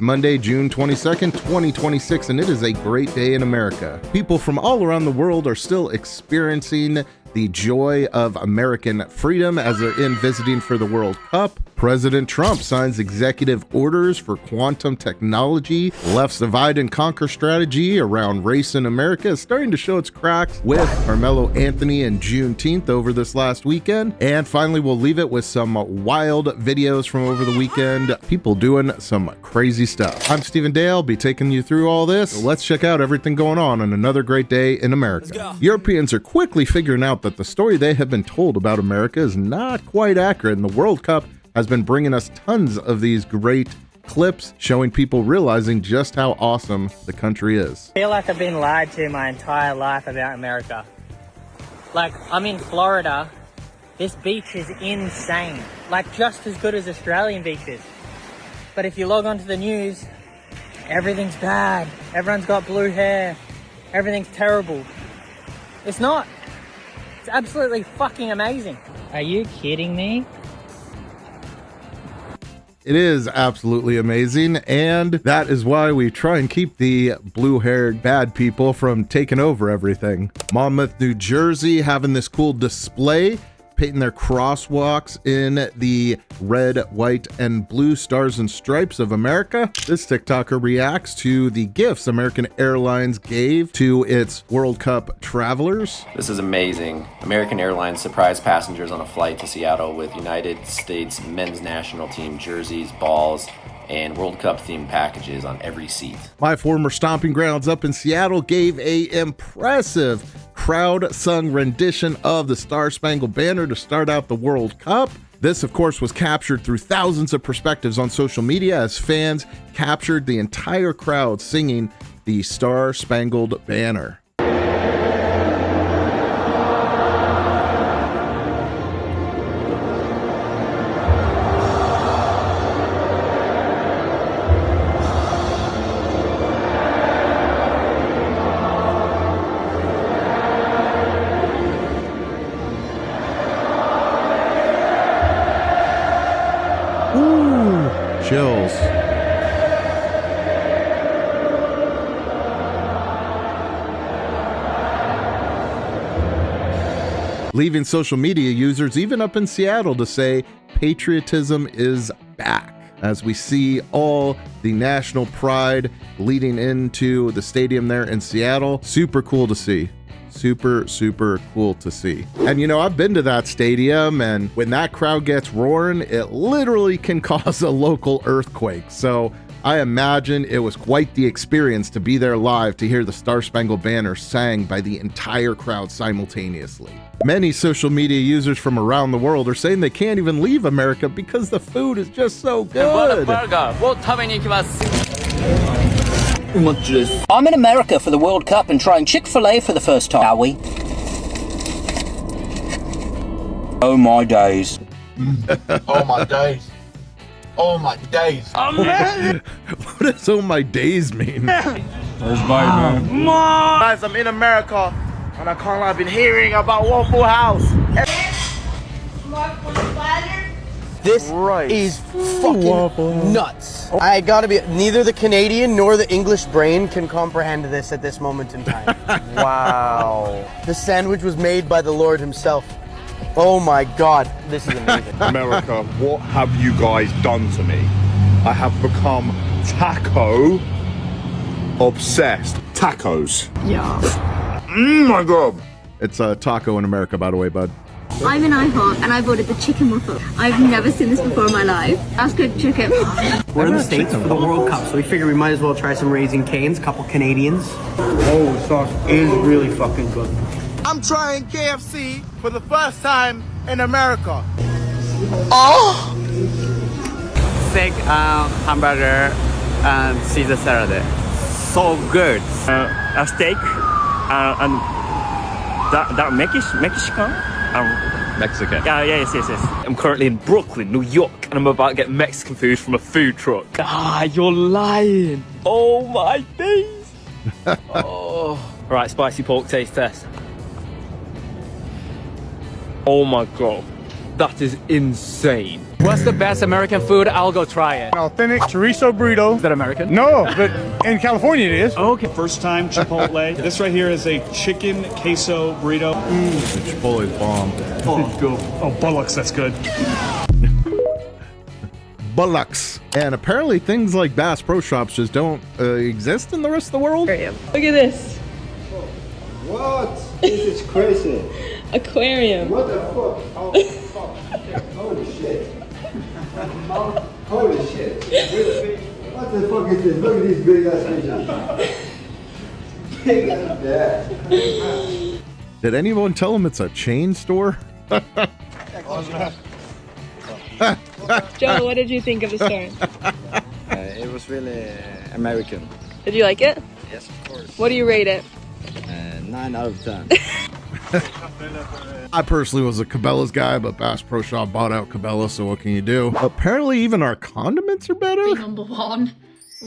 Monday, June 22nd, 2026, and it is a great day in America. People from all around the world are still experiencing the joy of American freedom as they're in visiting for the World Cup. President Trump signs executive orders for quantum technology. Left's divide and conquer strategy around race in America is starting to show its cracks with Carmelo Anthony and Juneteenth over this last weekend. And finally, we'll leave it with some wild videos from over the weekend. People doing some crazy stuff. I'm Stephen Dale. I'll be taking you through all this. So let's check out everything going on another great day in America. Europeans are quickly figuring out that the story they have been told about America is not quite accurate, and the World Cup has been bringing us tons of these great clips showing people realizing just how awesome the country is. I feel like I've been lied to my entire life about America. Like, I'm in Florida. This beach is insane. Like, just as good as Australian beaches. But if you log onto the news, everything's bad. Everyone's got blue hair. Everything's terrible. It's not. It's absolutely fucking amazing. Are you kidding me? It is absolutely amazing, and that is why we try and keep the blue-haired bad people from taking over everything. Monmouth, New Jersey, having this cool display, painting their crosswalks in the red, white, and blue stars and stripes of America. This TikToker reacts to the gifts American Airlines gave to its World Cup travelers. This is amazing. American Airlines surprised passengers on a flight to Seattle with United States men's national team jerseys, balls, and World Cup themed packages on every seat. My former stomping grounds up in Seattle gave a impressive crowd-sung rendition of the Star-Spangled Banner to start out the World Cup. This, of course, was captured through thousands of perspectives on social media as fans captured the entire crowd singing the Star-Spangled Banner. Chills. Leaving social media users even up in Seattle to say patriotism is back as we see all the national pride leading into the stadium there in Seattle. Super cool to see. Super cool to see. And you know, I've been to that stadium, and when that crowd gets roaring, it literally can cause a local earthquake. So I imagine it was quite the experience to be there live to hear the Star-Spangled Banner sang by the entire crowd simultaneously. Many social media users from around the world are saying they can't even leave America because the food is just so good. I'm in America for the World Cup and trying Chick-fil-A for the first time, are we? Oh my days. Oh my days. Oh my days. Oh man! What does "oh my days" mean? Guys, I'm in America and I can't lie, I've been hearing about Waffle House. This is fucking nuts. I gotta be, neither the Canadian nor the English brain can comprehend this at this moment in time. Wow. The sandwich was made by the Lord himself. Oh my God, this is amazing. America, what have you guys done to me? I have become taco obsessed. Tacos. Yeah. My God. It's a taco in America, by the way, bud. I'm in IHOP and I've ordered the chicken waffle. I've never seen this before in my life. That's good chicken. We're in the States for the World Cup, so we figured we might as well try some Raising Cane's, a couple Canadians. Oh, the sauce is really fucking good. I'm trying KFC for the first time in America. Oh! Steak, hamburger, and Caesar salad. So good. A steak, and that Mexican? Mexican. Yes. I'm currently in Brooklyn, New York, and I'm about to get Mexican food from a food truck. You're lying. Oh my days. Oh. Right, spicy pork taste test. Oh my God, that is insane. What's the best American food? I'll go try it. An authentic chorizo burrito. Is that American? No, but in California it is. Okay. First time Chipotle. This right here is a chicken queso burrito. The Chipotle's bomb. Oh, go. Oh, bullocks, that's good. Bullocks. And apparently things like Bass Pro Shops just don't exist in the rest of the world. Look at this. What? This is crazy. Aquarium. What the fuck? Oh, fuck. Holy shit. Holy shit. What the fuck is this? Look at these big ass fishes. Big as that. Did anyone tell him it's a chain store? Joe, what did you think of the store? It was really American. Did you like it? Yes, of course. What do you rate it? 9 out of 10. I personally was a Cabela's guy, but Bass Pro Shop bought out Cabela, so what can you do? Apparently even our condiments are better. Number one,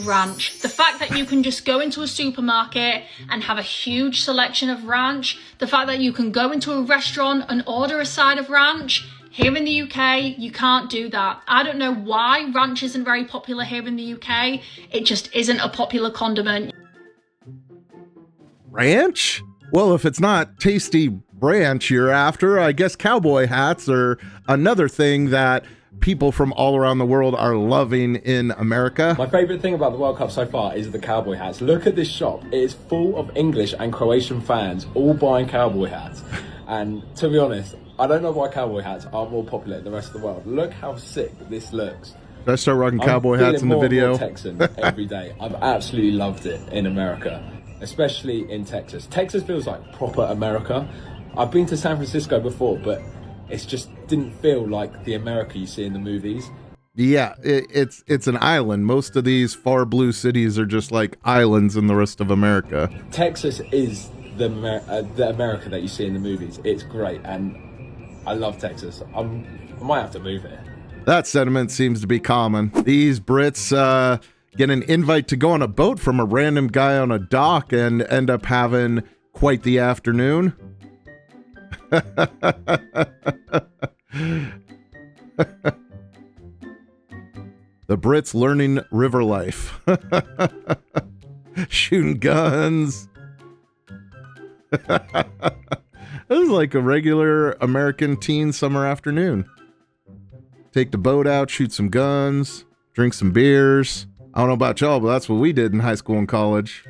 ranch. The fact that you can just go into a supermarket and have a huge selection of ranch. The fact that you can go into a restaurant and order a side of ranch. Here in the UK, you can't do that. I don't know why ranch isn't very popular here in the UK. It just isn't a popular condiment. Ranch? Well, if it's not tasty ranch you're after, I guess cowboy hats are another thing that people from all around the world are loving in America. My favourite thing about the World Cup so far is the cowboy hats. Look at this shop. It is full of English and Croatian fans all buying cowboy hats. And to be honest, I don't know why cowboy hats are more popular in the rest of the world. Look how sick this looks. Should I start rocking cowboy hats in the video? I'm feeling more Texan every day. I've absolutely loved it in America, especially in Texas. Texas feels like proper America. I've been to San Francisco before, but it just didn't feel like the America you see in the movies. Yeah, it's an island. Most of these far blue cities are just like islands in the rest of America. Texas is the America that you see in the movies. It's great, and I love Texas. I might have to move here. That sentiment seems to be common. These Brits get an invite to go on a boat from a random guy on a dock and end up having quite the afternoon. The Brits learning river life. Shooting guns. This is like a regular American teen summer afternoon. Take the boat out, shoot some guns, drink some beers. I don't know about y'all, but that's what we did in high school and college.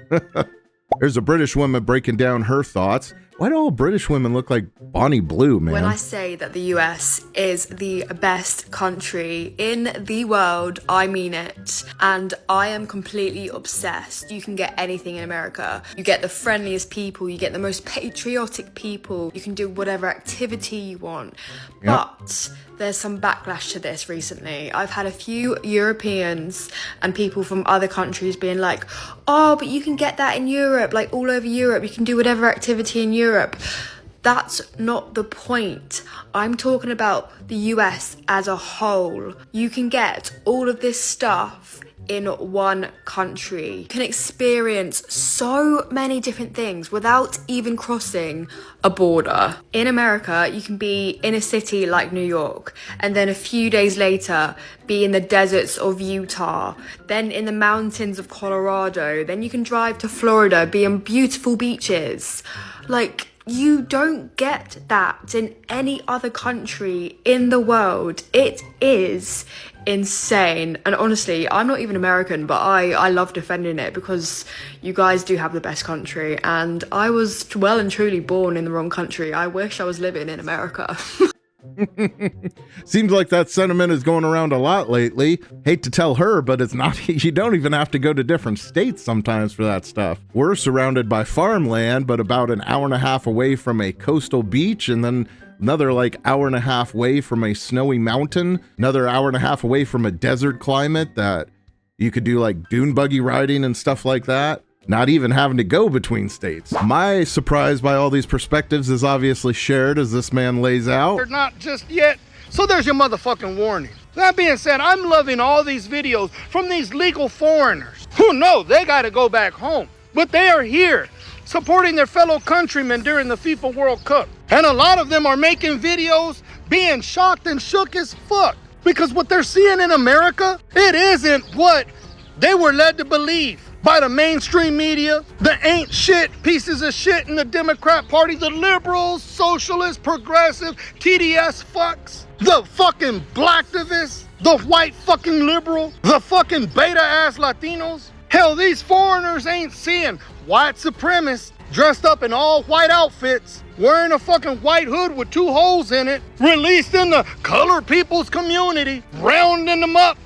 There's a British woman breaking down her thoughts. Why do all British women look like Bonnie Blue, man? When I say that the US is the best country in the world, I mean it. And I am completely obsessed. You can get anything in America. You get the friendliest people, you get the most patriotic people, you can do whatever activity you want. Yep. But there's some backlash to this recently. I've had a few Europeans and people from other countries being like, oh, but you can get that in Europe, like all over Europe, you can do whatever activity in Europe. That's not the point. I'm talking about the US as a whole. You can get all of this stuff in one country. You can experience so many different things without even crossing a border. In America, you can be in a city like New York, and then a few days later, be in the deserts of Utah, then in the mountains of Colorado, then you can drive to Florida, be on beautiful beaches. Like, you don't get that in any other country in the world. It is insane. And honestly, I'm not even American, but I love defending it because you guys do have the best country. And I was well and truly born in the wrong country. I wish I was living in America. Seems like that sentiment is going around a lot lately. Hate to tell her, but it's not. You don't even have to go to different states sometimes for that stuff. We're surrounded by farmland, but about an hour and a half away from a coastal beach, and then another like hour and a half away from a snowy mountain, another hour and a half away from a desert climate that you could do like dune buggy riding and stuff like that. Not even having to go between states. My surprise by all these perspectives is obviously shared as this man lays out. They're not just yet. So there's your motherfucking warning. That being said, I'm loving all these videos from these legal foreigners who know they got to go back home. But they are here supporting their fellow countrymen during the FIFA World Cup. And a lot of them are making videos being shocked and shook as fuck. Because what they're seeing in America, it isn't what they were led to believe by the mainstream media, the ain't shit pieces of shit in the Democrat Party, the liberals, socialists, progressive, TDS fucks, the fucking blacktivists, the white fucking liberal, the fucking beta ass Latinos. Hell, these foreigners ain't seeing white supremacists dressed up in all white outfits, wearing a fucking white hood with 2 holes in it, released in the colored people's community, rounding them up,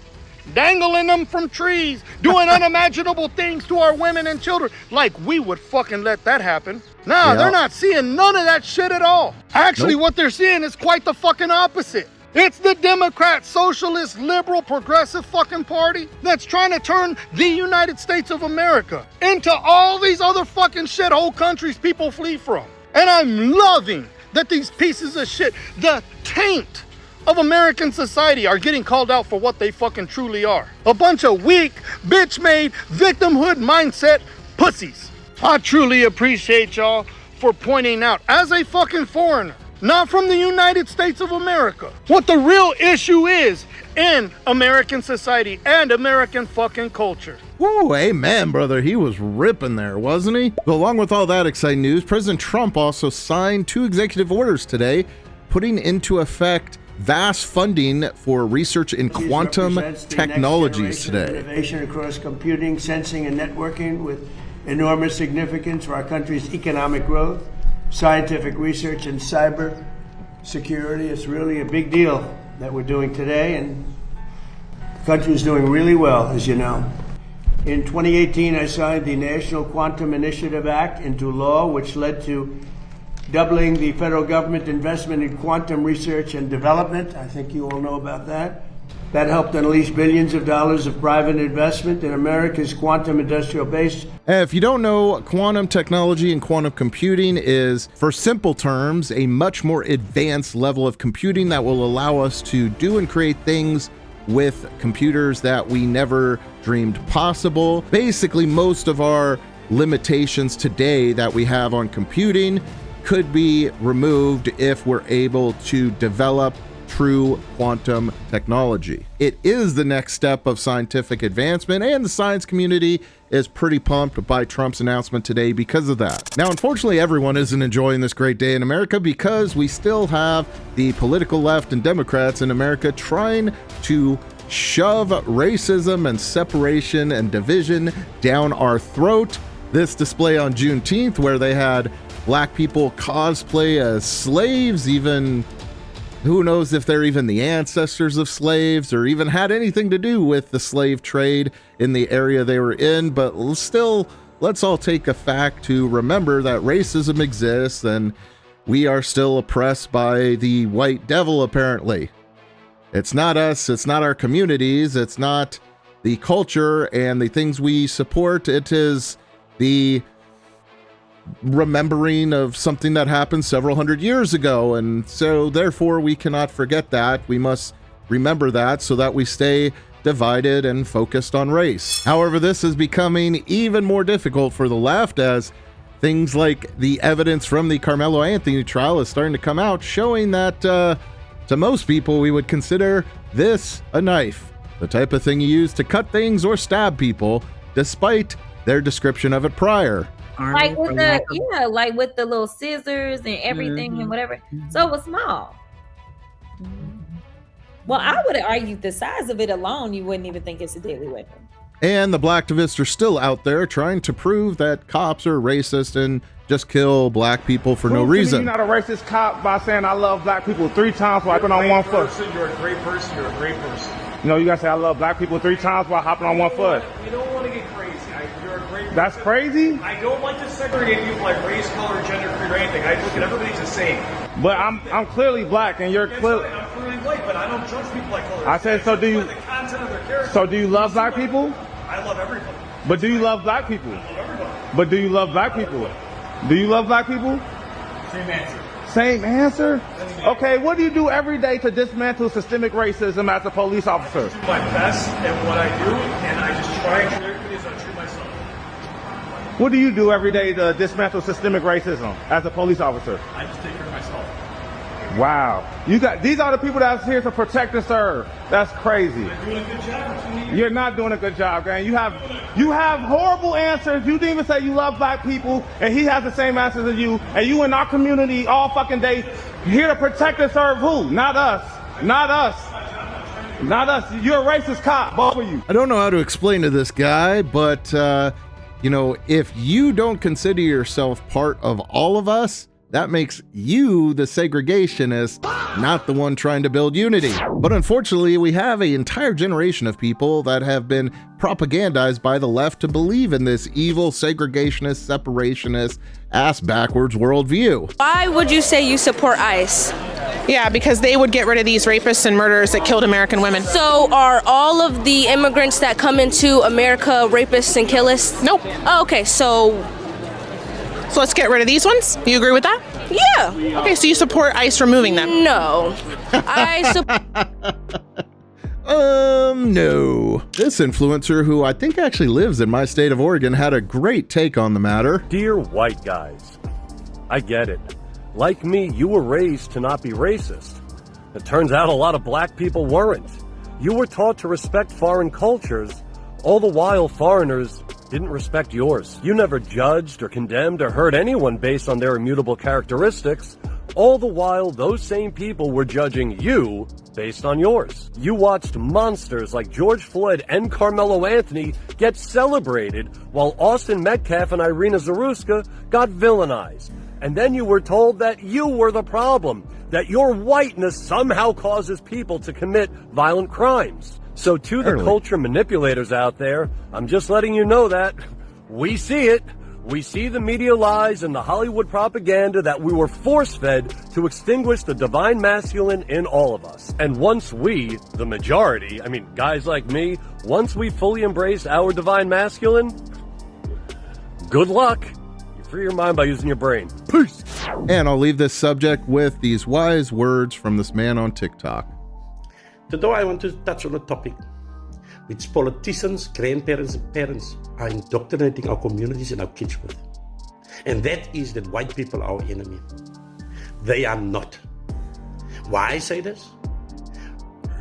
dangling them from trees, doing unimaginable things to our women and children, like we would fucking let that happen. Nah, they're not seeing none of that shit at all. Actually, what they're seeing is quite the fucking opposite. It's the Democrat, socialist, liberal, progressive fucking party that's trying to turn the United States of America into all these other fucking shithole countries people flee from. And I'm loving that these pieces of shit, the taint of American society, are getting called out for what they fucking truly are. A bunch of weak, bitch-made, victimhood mindset pussies. I truly appreciate y'all for pointing out, as a fucking foreigner, not from the United States of America, what the real issue is in American society and American fucking culture. Woo, amen, brother. He was ripping there, wasn't he? But along with all that exciting news, President Trump also signed 2 executive orders today, putting into effect vast funding for research in quantum technologies today. Innovation across computing, sensing, and networking with enormous significance for our country's economic growth, scientific research, and cyber security. It's really a big deal that we're doing today, and the country is doing really well, as you know. In 2018, I signed the National Quantum Initiative Act into law, which led to doubling the federal government investment in quantum research and development. I think you all know about that. That helped unleash billions of dollars of private investment in America's quantum industrial base. If you don't know, quantum technology and quantum computing is, for simple terms, a much more advanced level of computing that will allow us to do and create things with computers that we never dreamed possible. Basically, most of our limitations today that we have on computing could be removed if we're able to develop true quantum technology. It is the next step of scientific advancement, and the science community is pretty pumped by Trump's announcement today because of that. Now, unfortunately, everyone isn't enjoying this great day in America because we still have the political left and Democrats in America trying to shove racism and separation and division down our throat. This display on Juneteenth, where they had black people cosplay as slaves, even who knows if they're even the ancestors of slaves or even had anything to do with the slave trade in the area they were in. But still, let's all take a fact to remember that racism exists and we are still oppressed by the white devil, apparently. It's not us, it's not our communities, it's not the culture and the things we support. It is the remembering of something that happened several hundred years ago, and so therefore we cannot forget that. We must remember that so that we stay divided and focused on race. However, this is becoming even more difficult for the left as things like the evidence from the Carmelo Anthony trial is starting to come out, showing that to most people we would consider this a knife, the type of thing you use to cut things or stab people, despite their description of it prior. Like with the like with the little scissors and everything and whatever. So it was small. Well, I would argue the size of it alone, you wouldn't even think it's a deadly weapon. And the blacktivists are still out there trying to prove that cops are racist and just kill black people for no reason. You're not a racist cop by saying I love black people 3 times while hopping on one foot. You're a great person. You're a great person. You know, you gotta say I love black people 3 times while hopping on one foot. You don't want to get crazy. You're a great person. That's crazy? I don't like to segregate people like race, color, gender, creed, or anything. I look at everybody's the same. But I'm clearly black and you're clearly... I'm clearly white, but I don't judge people like color. I said, so do you... The content of their character. So do you love black people? I love everybody. But do you love black people? I love everybody. But do you love black people? Do you love black people? Same answer. Same answer? Okay, what do you do every day to dismantle systemic racism as a police officer? I do my best at what I do, and I just try and treat everybody as I treat myself. What do you do every day to dismantle systemic racism as a police officer? I just take care of myself. Wow. These are the people that's here to protect and serve. That's crazy. You're not doing a good job, man. You have horrible answers. You didn't even say you love black people, and he has the same answers as you. And you in our community all fucking day, here to protect and serve who? Not us. Not us. Not us. You're a racist cop, both of you. I don't know how to explain to this guy, but you know, if you don't consider yourself part of all of us, that makes you the segregationist, not the one trying to build unity. But unfortunately, we have an entire generation of people that have been propagandized by the left to believe in this evil segregationist, separationist, ass-backwards worldview. Why would you say you support ICE? Yeah, because they would get rid of these rapists and murderers that killed American women. So are all of the immigrants that come into America rapists and killers? Nope. Oh, okay, so let's get rid of these ones? You agree with that? Yeah. Okay, so you support ICE removing them? No. No. This influencer, who I think actually lives in my state of Oregon, had a great take on the matter. Dear white guys, I get it. Like me, you were raised to not be racist. It turns out a lot of black people weren't. You were taught to respect foreign cultures, all the while foreigners didn't respect yours. You never judged or condemned or hurt anyone based on their immutable characteristics, all the while those same people were judging you based on yours. You watched monsters like George Floyd and Carmelo Anthony get celebrated while Austin Metcalf and Irina Zaruska got villainized. And then you were told that you were the problem, that your whiteness somehow causes people to commit violent crimes. So to the culture manipulators out there, I'm just letting you know that we see it. We see the media lies and the Hollywood propaganda that we were force-fed to extinguish the divine masculine in all of us. And once we, the majority, I mean, guys like me, once we fully embrace our divine masculine, good luck. You free your mind by using your brain. Peace. And I'll leave this subject with these wise words from this man on TikTok. Today I want to touch on a topic which politicians, grandparents, and parents are indoctrinating our communities and our kids with. And that is that white people are our enemy. They are not. Why I say this?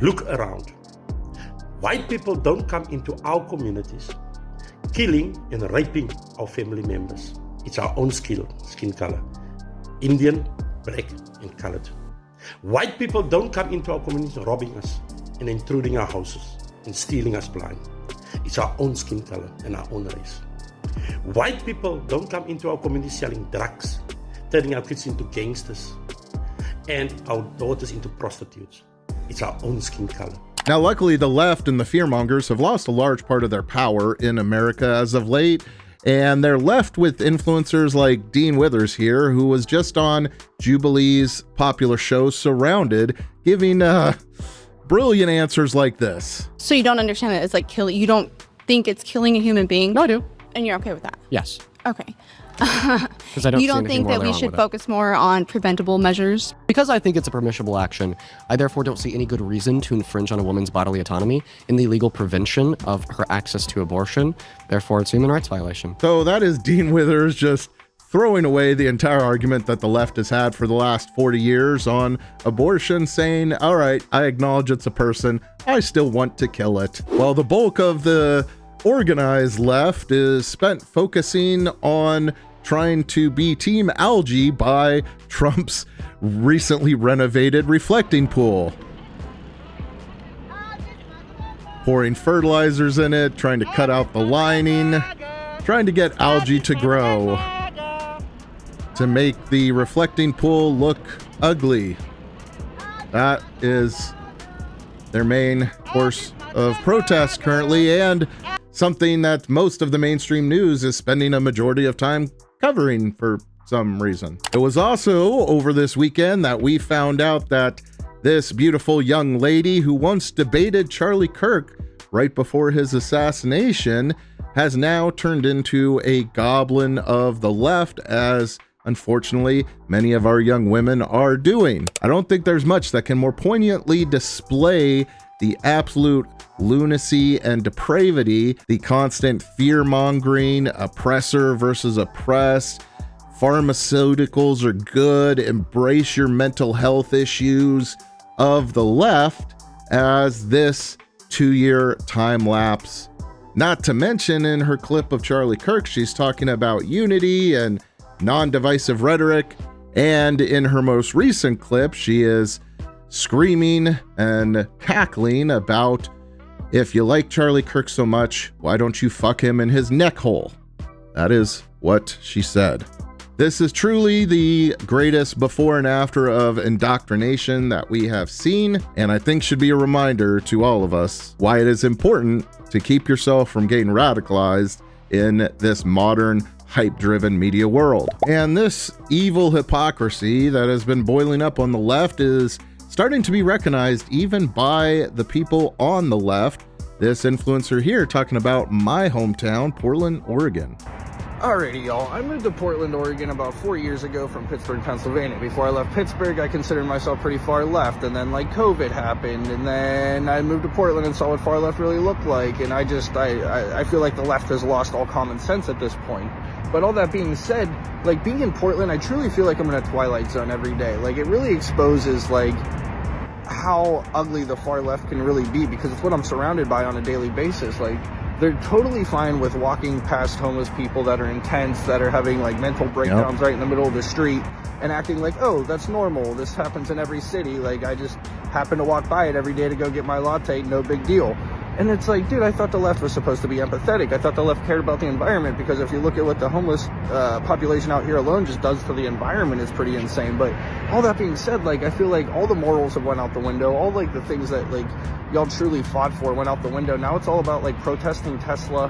Look around. White people don't come into our communities killing and raping our family members. It's our own skin color. Indian, black, and colored. White people don't come into our communities robbing us and intruding our houses and stealing us blind. It's our own skin color and our own race. White people don't come into our communities selling drugs, turning our kids into gangsters, and our daughters into prostitutes. It's our own skin color. Now, luckily, the left and the fearmongers have lost a large part of their power in America as of late, and they're left with influencers like Dean Withers here, who was just on Jubilee's popular show Surrounded, giving brilliant answers like this. So you don't understand that it's like killing, you don't think it's killing a human being? No, I do. And you're okay with that? Yes. Okay. Because I don't you don't think that we should focus more on preventable measures? Because I think it's a permissible action. I therefore don't see any good reason to infringe on a woman's bodily autonomy in the legal prevention of her access to abortion. Therefore, it's a human rights violation. So that is Dean Withers just throwing away the entire argument that the left has had for the last 40 years on abortion, saying, all right, I acknowledge it's a person, I still want to kill it. While the bulk of the organized left is spent focusing on trying to be Team Algae by Trump's recently renovated reflecting pool. Pouring fertilizers in it, trying to cut out the lining, trying to get algae to grow, to make the reflecting pool look ugly. That is their main course of protest currently, and something that most of the mainstream news is spending a majority of time covering for some reason. It was also over this weekend that we found out that this beautiful young lady who once debated Charlie Kirk right before his assassination has now turned into a goblin of the left, as unfortunately many of our young women are doing. I don't think there's much that can more poignantly display the absolute lunacy and depravity, the constant fear-mongering, oppressor versus oppressed, pharmaceuticals are good, embrace your mental health issues of the left as this 2-year time lapse. Not to mention in her clip of Charlie Kirk, she's talking about unity and non-divisive rhetoric. And in her most recent clip, she is screaming and cackling about, if you like Charlie Kirk so much, why don't you fuck him in his neck hole? That is what she said. This is truly the greatest before and after of indoctrination that we have seen, and I think should be a reminder to all of us why it is important to keep yourself from getting radicalized in this modern hype-driven media world. And this evil hypocrisy that has been boiling up on the left is starting to be recognized even by the people on the left. This influencer here talking about my hometown, Portland, Oregon. Alrighty, y'all. I moved to Portland, Oregon about 4 years ago from Pittsburgh, Pennsylvania. Before I left Pittsburgh, I considered myself pretty far left, and then like COVID happened, and then I moved to Portland and saw what far left really looked like, and I feel like the left has lost all common sense at this point. But all that being said, like being in Portland, I truly feel like I'm in a twilight zone every day. Like it really exposes like how ugly the far left can really be, because it's what I'm surrounded by on a daily basis. Like they're totally fine with walking past homeless people that are intense, that are having like mental breakdowns right in the middle of the street, and acting like, oh, that's normal. This happens in every city. Like I just happen to walk by it every day to go get my latte. No big deal. And it's like, dude, I thought the left was supposed to be empathetic. I thought the left cared about the environment, because if you look at what the homeless population out here alone just does to the environment, it's pretty insane. But all that being said, like, I feel like all the morals have went out the window. All like the things that like y'all truly fought for went out the window. Now it's all about like protesting Tesla,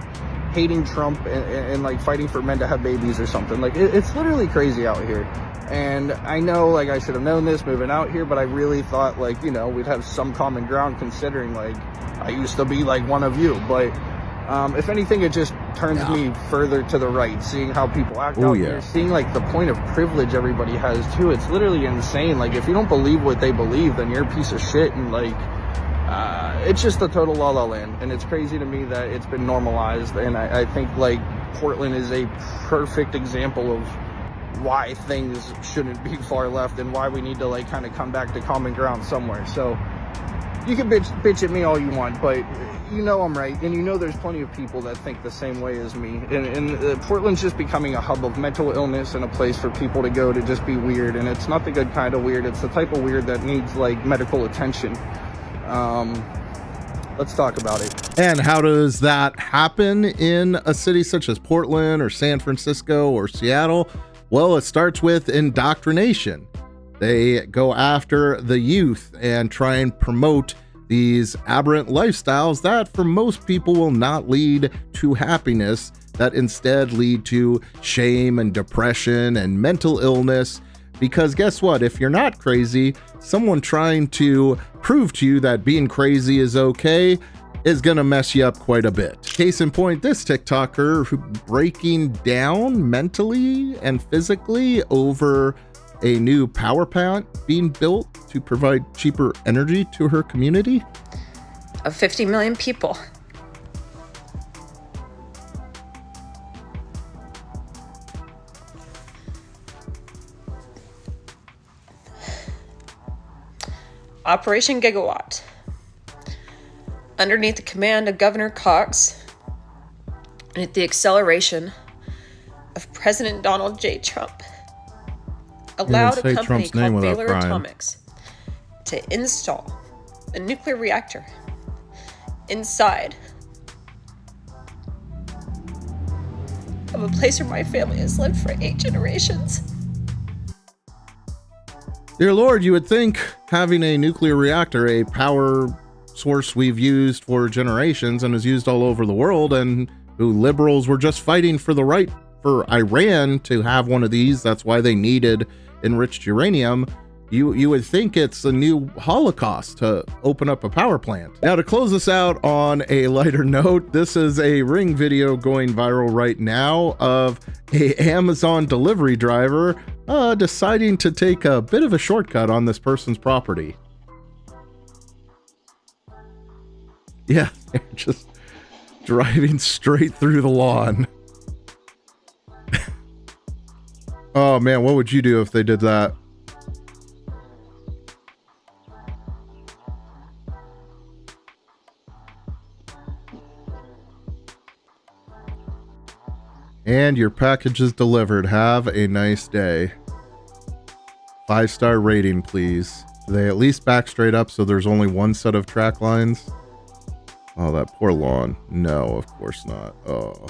hating Trump, and like fighting for men to have babies or something. Like it's literally crazy out here. And I know like I should have known this moving out here, but I really thought like, you know, we'd have some common ground, considering like I used to be like one of you. But if anything, it just turns me further to the right, seeing how people act out here, seeing like the point of privilege everybody has too. It's literally insane. Like if you don't believe what they believe, then you're a piece of shit. And like it's just a total la la land. And it's crazy to me that it's been normalized. And I think like Portland is a perfect example of why things shouldn't be far left, and why we need to like kind of come back to common ground somewhere. So you can bitch at me all you want, but you know I'm right, and you know there's plenty of people that think the same way as me. And Portland's just becoming a hub of mental illness and a place for people to go to just be weird. And it's not the good kind of weird. It's the type of weird that needs like medical attention. Let's talk about it. And how does that happen in a city such as Portland or San Francisco or Seattle? Well, it starts with indoctrination. They go after the youth and try and promote these aberrant lifestyles that for most people will not lead to happiness, that instead lead to shame and depression and mental illness. Because guess what? If you're not crazy, someone trying to prove to you that being crazy is okay is gonna mess you up quite a bit. Case in point, this TikToker who breaking down mentally and physically over a new power plant being built to provide cheaper energy to her community. Of 50 million people. Operation Gigawatt. Underneath the command of Governor Cox and at the acceleration of President Donald J. Trump, allowed a company called Baylor Atomics to install a nuclear reactor inside of a place where my family has lived for 8 generations. Dear Lord, you would think having a nuclear reactor, a power source we've used for generations and is used all over the world, and who liberals were just fighting for the right for Iran to have one of these, that's why they needed enriched uranium, you would think it's a new Holocaust to open up a power plant. Now, to close this out on a lighter note, this is a Ring video going viral right now of a Amazon delivery driver deciding to take a bit of a shortcut on this person's property. Yeah, they're just driving straight through the lawn. Oh man, what would you do if they did that? And your package is delivered. Have a nice day. 5-star rating, please. Do they at least back straight up so there's only one set of track lines? Oh, that poor lawn. No, of course not. Oh.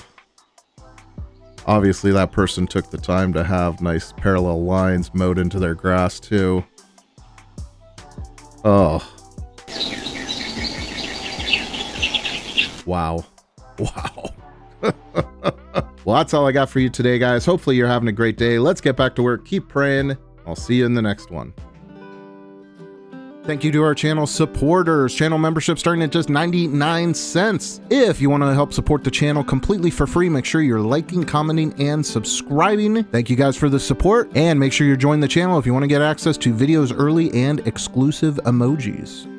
Obviously, that person took the time to have nice parallel lines mowed into their grass, too. Oh. Wow. Wow. Well, that's all I got for you today, guys. Hopefully you're having a great day. Let's get back to work. Keep praying. I'll see you in the next one. Thank you to our channel supporters. Channel membership starting at just 99 cents. If you want to help support the channel completely for free, make sure you're liking, commenting, and subscribing. Thank you guys for the support, and make sure you're joining the channel if you want to get access to videos early and exclusive emojis.